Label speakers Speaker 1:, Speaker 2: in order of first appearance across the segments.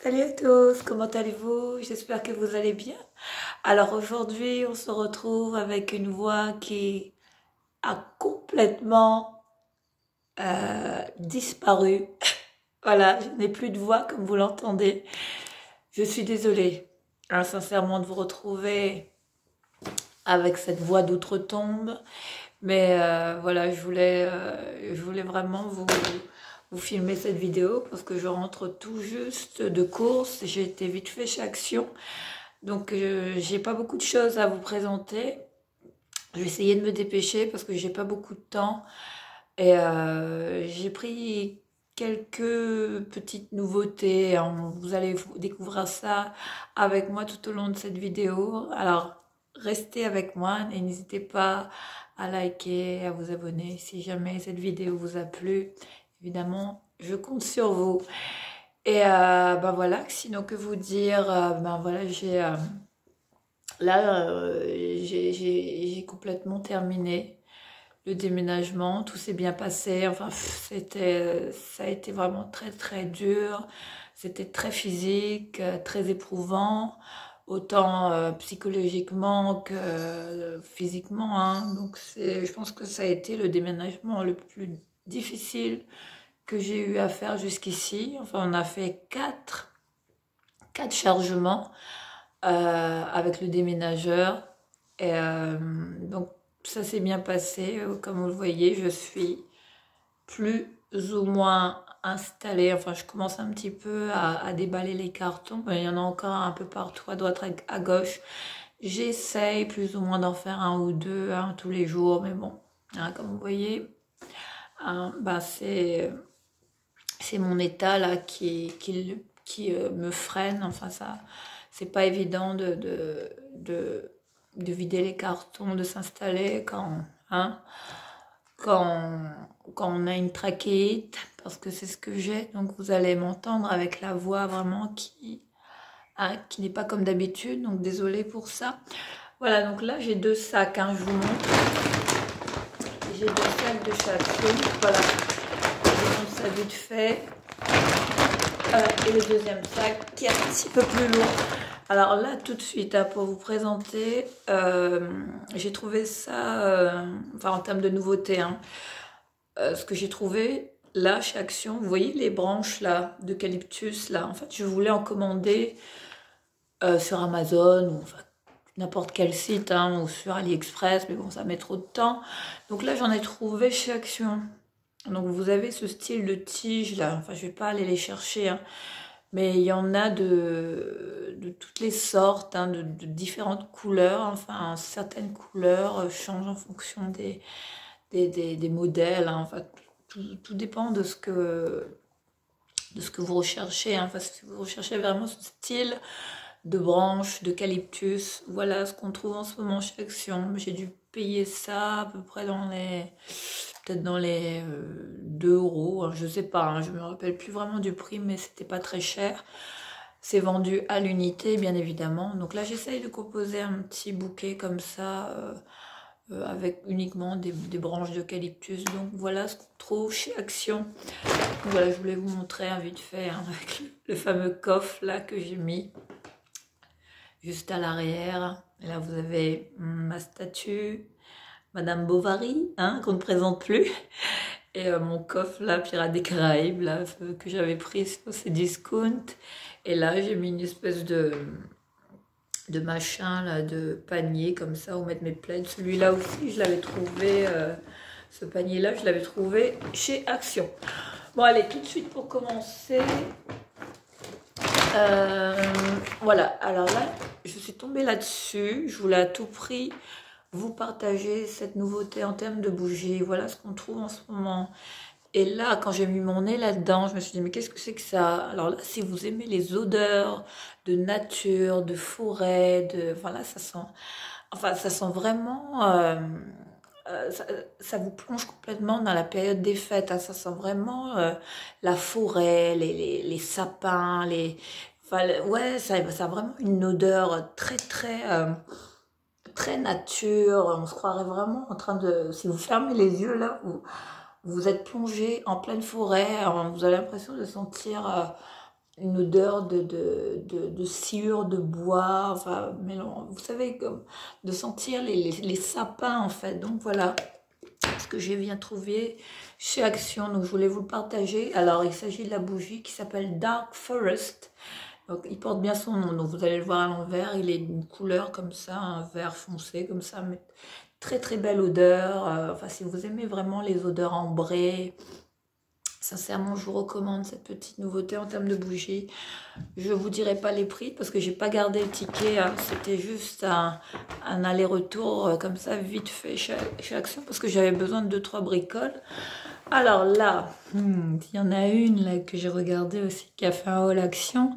Speaker 1: Salut à tous, comment allez-vous? J'espère que vous allez bien. Alors aujourd'hui, on se retrouve avec une voix qui a complètement disparu. Voilà, je n'ai plus de voix comme vous l'entendez. Je suis désolée, hein, sincèrement, de vous retrouver avec cette voix d'outre-tombe. Mais voilà, je voulais vraiment vous filmer cette vidéo parce que je rentre tout juste de course. J'ai été vite fait chez Action. Donc, j'ai pas beaucoup de choses à vous présenter. Je vais essayer de me dépêcher parce que j'ai pas beaucoup de temps. Et j'ai pris quelques petites nouveautés, hein. Vous allez découvrir ça avec moi tout au long de cette vidéo. Alors, restez avec moi et n'hésitez pas à liker, à vous abonner si jamais cette vidéo vous a plu. Évidemment, je compte sur vous. Et ben voilà, sinon que vous dire, ben voilà, j'ai complètement terminé le déménagement, tout s'est bien passé. Enfin, ça a été vraiment très très dur. C'était très physique, très éprouvant, autant psychologiquement que physiquement, hein. Donc je pense que ça a été le déménagement le plus difficile que j'ai eu à faire jusqu'ici. Enfin, on a fait quatre chargements avec le déménageur. Et donc, ça s'est bien passé. Comme vous le voyez, je suis plus ou moins installée. Enfin, je commence un petit peu à déballer les cartons. Mais il y en a encore un peu partout, à droite, à gauche. J'essaye plus ou moins d'en faire un ou deux, hein, tous les jours. Mais bon, hein, comme vous voyez, hein, ben c'est mon état là qui me freine. Enfin, ça, c'est pas évident de vider les cartons, de s'installer hein, quand, quand on a une trachéite, parce que c'est ce que j'ai. Donc vous allez m'entendre avec la voix vraiment hein, qui n'est pas comme d'habitude. Donc désolée pour ça. Voilà, donc là j'ai deux sacs, hein, je vous montre. J'ai deux sacs de chaque chose. Voilà, je vous montre ça vite fait. Et le deuxième sac qui est un petit peu plus lourd. Alors là, tout de suite, hein, pour vous présenter, j'ai trouvé ça, enfin en termes de nouveauté, hein, ce que j'ai trouvé là chez Action, vous voyez les branches là d'eucalyptus là, en fait je voulais en commander sur Amazon ou enfin, n'importe quel site, hein, ou sur AliExpress, mais bon ça met trop de temps. Donc là j'en ai trouvé chez Action. Donc vous avez ce style de tige là, enfin je vais pas aller les chercher, hein, mais il y en a de toutes les sortes, hein, de différentes couleurs. Enfin certaines couleurs changent en fonction des modèles, hein. Enfin tout dépend de ce que vous recherchez, hein. Enfin, si vous recherchez vraiment ce style de branche, d'eucalyptus, voilà ce qu'on trouve en ce moment chez Action. J'ai dû payer ça à peu près peut-être dans les 2 euros, hein, je sais pas, hein, je me rappelle plus vraiment du prix, mais c'était pas très cher. C'est vendu à l'unité, bien évidemment. Donc là, j'essaye de composer un petit bouquet comme ça, avec uniquement des branches d'eucalyptus. Donc voilà ce qu'on trouve chez Action. Donc voilà, je voulais vous montrer un vite fait, hein, avec le fameux coffre là que j'ai mis juste à l'arrière. Et là, vous avez ma statue, Madame Bovary, hein, qu'on ne présente plus. Et mon coffre là, Pirates des Caraïbes, là, que j'avais pris sur ces discounts. Et là, j'ai mis une espèce de machin là, de panier comme ça où mettre mes plaids. Celui-là aussi, je l'avais trouvé, ce panier-là, je l'avais trouvé chez Action. Bon, allez, tout de suite pour commencer. Voilà, alors là, je suis tombée là-dessus. Je voulais à tout prix vous partager cette nouveauté en termes de bougies. Voilà ce qu'on trouve en ce moment. Et là, quand j'ai mis mon nez là-dedans, je me suis dit, mais qu'est-ce que c'est que ça? Alors là, si vous aimez les odeurs de nature, de forêt, voilà, ça sent vraiment, ça vous plonge complètement dans la période des fêtes, hein. Ça sent vraiment la forêt, les sapins, enfin, ouais, ça a vraiment une odeur très, très, très nature. On se croirait vraiment en train si vous fermez les yeux là, vous êtes plongé en pleine forêt, vous avez l'impression de sentir une odeur de sciure, de bois, enfin, vous savez, comme de sentir les sapins en fait. Donc voilà ce que j'ai bien trouvé chez Action, donc je voulais vous le partager. Alors il s'agit de la bougie qui s'appelle Dark Forest. Donc, il porte bien son nom, donc vous allez le voir à l'envers, il est d'une couleur comme ça, un vert foncé comme ça, mais très très belle odeur. Enfin, si vous aimez vraiment les odeurs ambrées, sincèrement, je vous recommande cette petite nouveauté en termes de bougies. Je vous dirai pas les prix parce que j'ai pas gardé le ticket, hein. C'était juste un aller-retour comme ça, vite fait chez Action, parce que j'avais besoin de 2-3 bricoles. Alors là, il y en a une là que j'ai regardée aussi qui a fait un haul Action.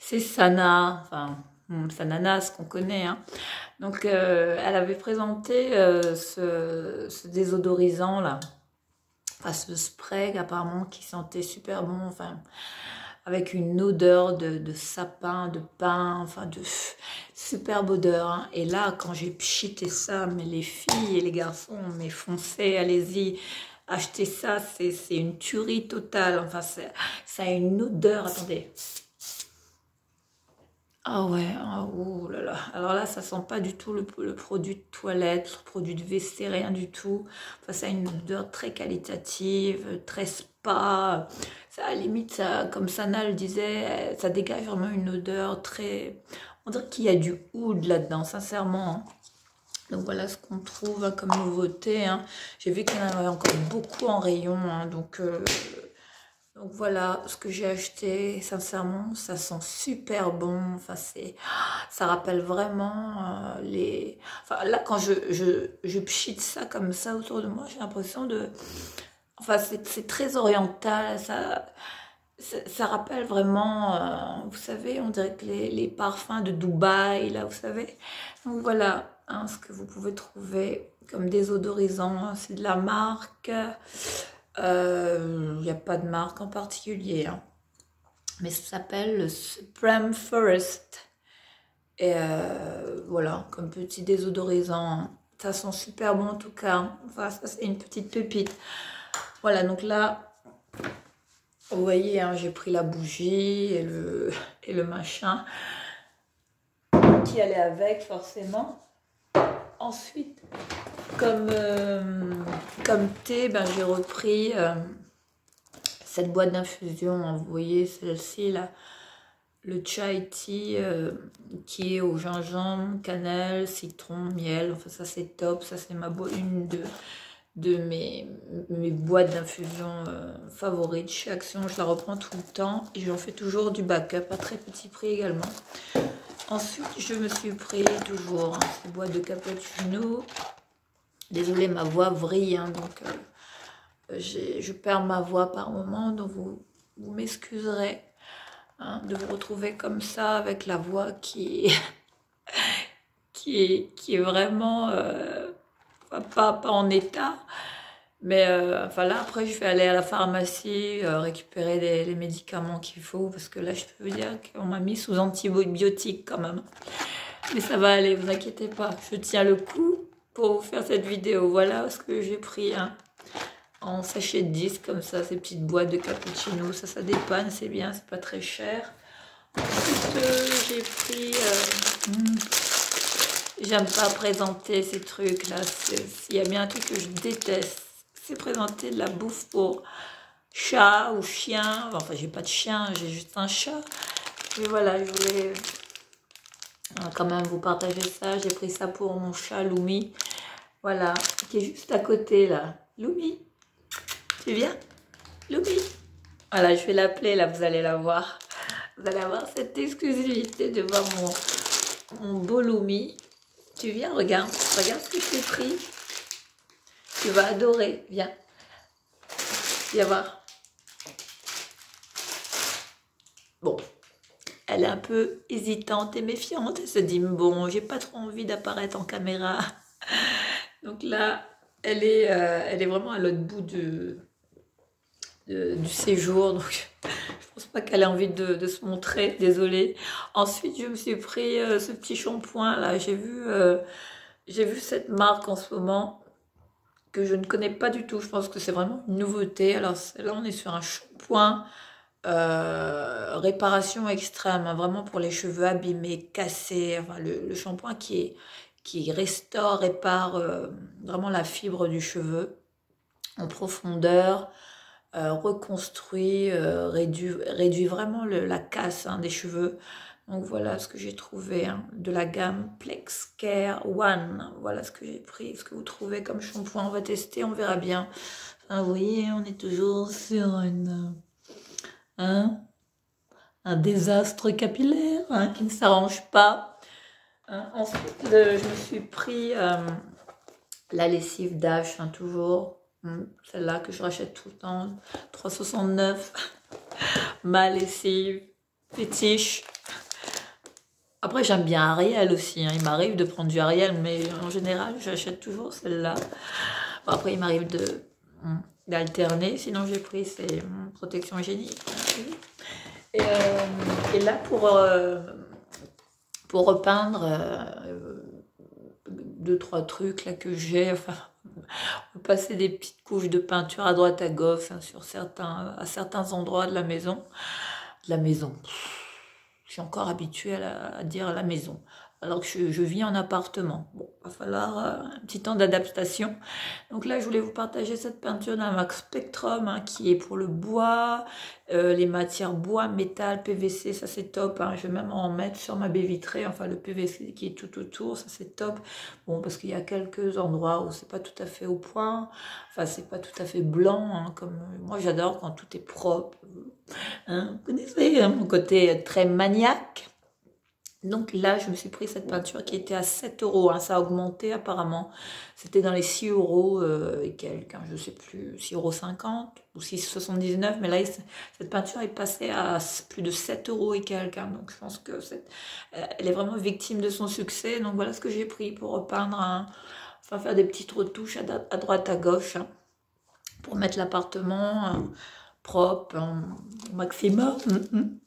Speaker 1: C'est Sana, enfin Sanana, ce qu'on connaît, hein. Donc elle avait présenté ce désodorisant là, enfin ce spray apparemment qui sentait super bon, enfin avec une odeur de sapin, de pin, enfin de superbe odeur, hein. Et là quand j'ai pchité ça, mais les filles et les garçons, mais foncez, allez-y, achetez ça, c'est une tuerie totale, enfin ça a une odeur, attendez. Ah ouais, ah, ouh là là. Alors là, ça sent pas du tout le produit de toilette, le produit de WC, rien du tout. Enfin, ça a une odeur très qualitative, très spa. Ça, à la limite, ça, comme Sana le disait, ça dégage vraiment une odeur très... On dirait qu'il y a du oud là-dedans, sincèrement, hein. Donc voilà ce qu'on trouve, hein, comme nouveauté, hein. J'ai vu qu'il y en avait encore beaucoup en rayon, hein, donc voilà ce que j'ai acheté. Sincèrement, ça sent super bon. Enfin, ça rappelle vraiment les... Enfin, là, quand je pchite ça comme ça autour de moi, j'ai l'impression de... Enfin, c'est très oriental. Ça rappelle vraiment, vous savez, on dirait que les parfums de Dubaï, là, vous savez. Donc voilà, hein, ce que vous pouvez trouver comme désodorisant, hein. C'est de la marque... Il n'y a pas de marque en particulier, hein. Mais ça s'appelle le Supreme Forest. Et voilà, comme petit désodorisant, hein. Ça sent super bon en tout cas, hein. Enfin, ça c'est une petite pépite. Voilà, donc là, vous voyez, hein, j'ai pris la bougie et le machin qui allait avec forcément. Ensuite, comme thé, ben, j'ai repris cette boîte d'infusion, hein. Vous voyez celle-ci là, le chai tea qui est au gingembre, cannelle, citron, miel. Enfin ça c'est top, ça c'est une de mes boîtes d'infusion favorites chez Action. Je la reprends tout le temps et j'en fais toujours du backup à très petit prix également. Ensuite je me suis pris toujours, hein, cette boîte de cappuccino. Désolée, ma voix vrille, hein, donc je perds ma voix par moment, donc vous m'excuserez, hein, de vous retrouver comme ça avec la voix qui est vraiment pas en état. Mais enfin là, après, je vais aller à la pharmacie récupérer les médicaments qu'il faut, parce que là, je peux vous dire qu'on m'a mis sous antibiotiques quand même. Mais ça va aller, vous inquiétez pas, je tiens le coup pour vous faire cette vidéo. Voilà ce que j'ai pris, hein, en sachet de 10 comme ça, ces petites boîtes de cappuccino. Ça dépanne, c'est bien, c'est pas très cher. Ensuite, j'ai pris... j'aime pas présenter ces trucs là. S'il y a bien un truc que je déteste, c'est présenter de la bouffe pour chat ou chien. Enfin, j'ai pas de chien, j'ai juste un chat. Mais voilà, je voulais quand même vous partager ça. J'ai pris ça pour mon chat Lumi. Voilà, qui est juste à côté là. Lumi, tu viens? Lumi. Voilà, je vais l'appeler là, vous allez la voir. Vous allez avoir cette exclusivité de voir mon beau Lumi. Tu viens, regarde ce que je t'ai pris. Tu vas adorer, viens. Viens voir. Bon, elle est un peu hésitante et méfiante. Elle se dit, bon, j'ai pas trop envie d'apparaître en caméra. Donc là, elle est vraiment à l'autre bout du séjour. Donc, je pense pas qu'elle ait envie de se montrer. Désolée. Ensuite, je me suis pris ce petit shampoing là. J'ai vu cette marque en ce moment que je ne connais pas du tout. Je pense que c'est vraiment une nouveauté. Alors là, on est sur un shampoing réparation extrême, hein, vraiment pour les cheveux abîmés, cassés, enfin, le shampoing qui restaure, répare vraiment la fibre du cheveu en profondeur, reconstruit, réduit vraiment la casse hein, des cheveux. Donc voilà ce que j'ai trouvé hein, de la gamme Plex Care One. Voilà ce que j'ai pris, ce que vous trouvez comme shampoing. On va tester, on verra bien. Enfin, vous voyez, on est toujours sur un désastre capillaire hein, qui ne s'arrange pas. Hein. Ensuite, je me suis pris la lessive Dash, hein, toujours. Celle-là que je rachète tout le temps. 3,69. Ma lessive fétiche. Après, j'aime bien Ariel aussi. Hein. Il m'arrive de prendre du Ariel, mais en général, j'achète toujours celle-là. Bon, après, il m'arrive d'alterner. Sinon, j'ai pris ces protections hygiéniques. Et là, pour repeindre 2-3 trucs là que j'ai, enfin, passer des petites couches de peinture à droite à gauche hein, à certains endroits de la maison. Je suis encore habituée à dire la maison, alors que je vis en appartement. Bon, il va falloir un petit temps d'adaptation. Donc là, je voulais vous partager cette peinture d'un Max Spectrum hein, qui est pour le bois, les matières bois, métal, PVC, ça c'est top. Hein. Je vais même en mettre sur ma baie vitrée, enfin le PVC qui est tout autour, ça c'est top. Bon, parce qu'il y a quelques endroits où c'est pas tout à fait au point, enfin c'est pas tout à fait blanc, hein, comme moi j'adore quand tout est propre. Hein, vous connaissez hein, mon côté très maniaque. Donc là, je me suis pris cette peinture qui était à 7 €. Hein, ça a augmenté apparemment. C'était dans les 6 € et quelques. Hein, je ne sais plus, 6,50 € ou 6,79 €. Mais là, cette peinture est passée à plus de 7 € et quelques. Hein, donc je pense que elle est vraiment victime de son succès. Donc voilà ce que j'ai pris pour repeindre, enfin faire des petites retouches à droite, à gauche. Hein, pour mettre l'appartement propre au maximum.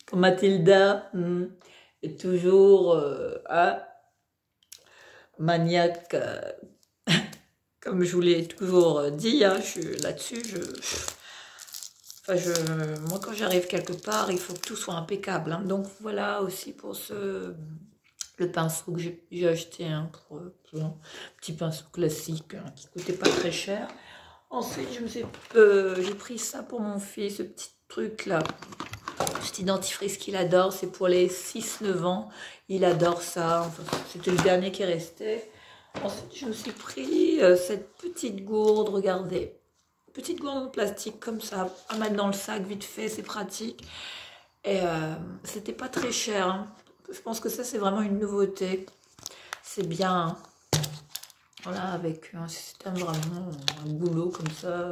Speaker 1: Comme Mathilda. Et toujours maniaque, comme je vous l'ai toujours dit, hein, je suis là-dessus, moi quand j'arrive quelque part, il faut que tout soit impeccable. Hein. Donc voilà aussi pour le pinceau que j'ai acheté, hein, pour un petit pinceau classique, hein, qui ne coûtait pas très cher. Ensuite, j'ai pris ça pour mon fils, ce petit truc là. Petit dentifrice qu'il adore, c'est pour les 6-9 ans. Il adore ça. Enfin, c'était le dernier qui est resté. Ensuite, je me suis pris cette petite gourde, regardez. Petite gourde en plastique comme ça, à mettre dans le sac vite fait, c'est pratique. Et c'était pas très cher. Hein. Je pense que ça, c'est vraiment une nouveauté. C'est bien. Hein. Voilà, avec un système vraiment, un goulot comme ça.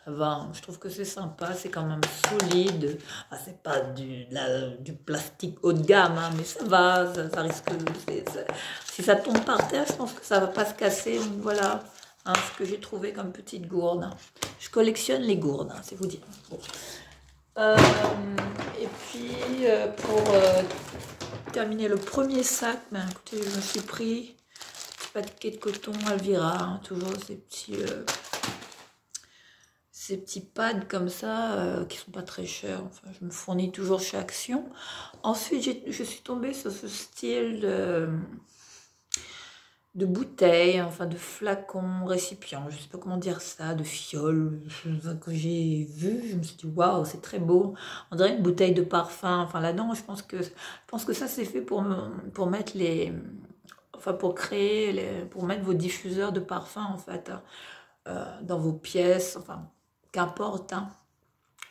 Speaker 1: Je trouve que c'est sympa, c'est quand même solide. Ah, c'est pas du plastique haut de gamme, hein, mais ça va, ça risque. Si ça tombe par terre, je pense que ça va pas se casser. Donc voilà hein, ce que j'ai trouvé comme petite gourde. Hein. Je collectionne les gourdes, hein, c'est vous dire. Bon. Et puis pour terminer le premier sac, ben, écoutez, je me suis pris un paquet de coton Alvira, hein, toujours ces petits pads comme ça qui sont pas très chers. Enfin, je me fournis toujours chez Action. Ensuite, je suis tombée sur ce style de bouteille, enfin de flacon, récipient, je sais pas comment dire ça, de fiole que j'ai vu. Je me suis dit waouh, c'est très beau. On dirait une bouteille de parfum. Enfin là-dedans, je pense que ça c'est fait pour mettre enfin pour mettre vos diffuseurs de parfum en fait dans vos pièces. Enfin qu'importe, hein,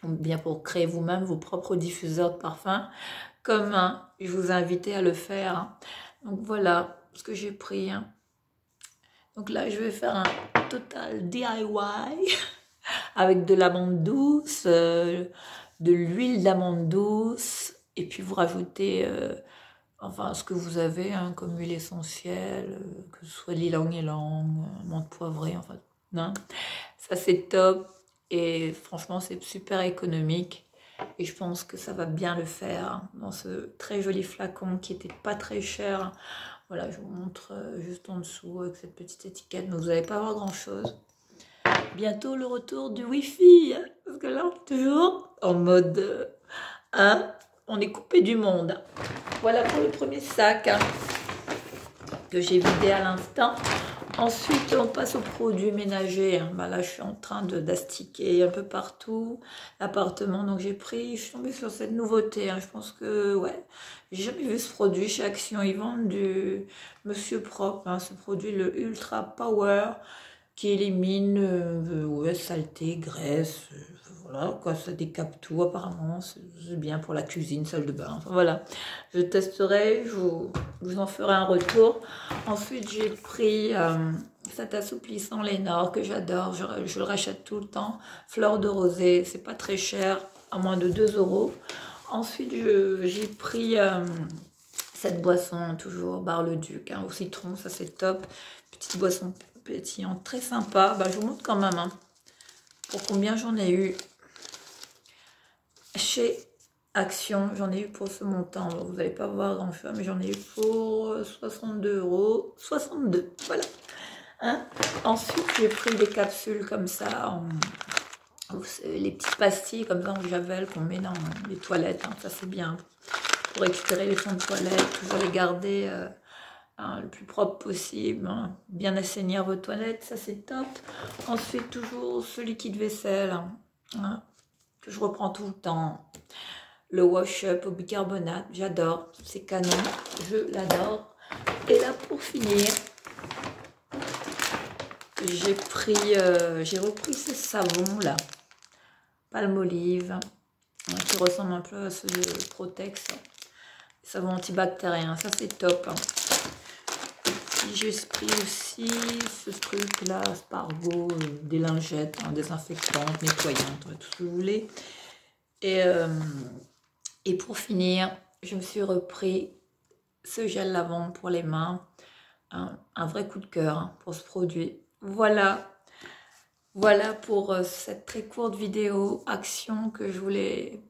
Speaker 1: ou bien pour créer vous-même vos propres diffuseurs de parfum, comme je vous ai invité à le faire. Hein. Donc voilà ce que j'ai pris. Hein. Donc là, je vais faire un total DIY avec de l'amande douce, de l'huile d'amande douce, et puis vous rajoutez enfin ce que vous avez, hein, comme huile essentielle, que ce soit l'ylang-ylang, menthe poivrée, enfin, hein. Ça c'est top. Et franchement, c'est super économique. Et je pense que ça va bien le faire hein, dans ce très joli flacon qui était pas très cher. Voilà, je vous montre juste en dessous avec cette petite étiquette. Mais vous n'allez pas voir grand chose. Bientôt le retour du Wi-Fi. Hein, parce que là, on est toujours en mode... hein, on est coupé du monde. Voilà pour le premier sac hein, que j'ai vidé à l'instant. Ensuite, on passe aux produits ménagers. Bah là, je suis en train d'astiquer un peu partout l'appartement. Donc, je suis tombée sur cette nouveauté. Hein. Je pense que, ouais, j'ai jamais vu ce produit chez Action. Ils vendent du Monsieur Propre. Hein, ce produit, le Ultra Power, qui élimine ouais, saleté, graisse. Voilà, quoi, ça décape tout apparemment. C'est bien pour la cuisine, salle de bain. Enfin, voilà, je testerai, je vous en ferai un retour. Ensuite, j'ai pris cet assouplissant Lénore que j'adore. Je le rachète tout le temps. Fleur de rosée, c'est pas très cher, à moins de 2 €. Ensuite, j'ai pris cette boisson, toujours Bar-le-Duc, hein, au citron, ça c'est top. Petite boisson pétillante, très sympa. Bah, je vous montre quand même hein, pour combien j'en ai eu. Chez Action, j'en ai eu pour ce montant. Vous n'allez pas voir grand chose, mais j'en ai eu pour 62 €. 62, voilà. Hein. Ensuite, j'ai pris des capsules comme ça, les petites pastilles comme ça en javel qu'on met dans les toilettes. Hein. Ça, c'est bien pour récupérer les fonds de toilette, toujours les garder hein, le plus propre possible. Hein. Bien assainir vos toilettes, ça c'est top. Ensuite, toujours ce liquide vaisselle. Hein. Que je reprends tout le temps, le wash-up au bicarbonate, j'adore, c'est canon, je l'adore. Et là pour finir, j'ai repris ce savon là, Palmolive, hein, qui ressemble un peu à ce de Protex, savon antibactérien, ça c'est top. Hein. J'ai pris aussi ce truc là, Spargo, des lingettes, hein, désinfectantes, nettoyantes, tout ce que vous voulez. Et pour finir, je me suis repris ce gel lavande pour les mains. Un vrai coup de cœur hein, pour ce produit. Voilà. Voilà pour cette très courte vidéo action que je voulais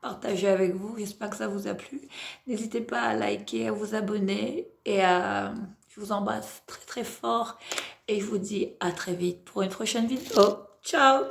Speaker 1: partager avec vous. J'espère que ça vous a plu. N'hésitez pas à liker, à vous abonner et je vous embrasse très très fort et je vous dis à très vite pour une prochaine vidéo. Ciao!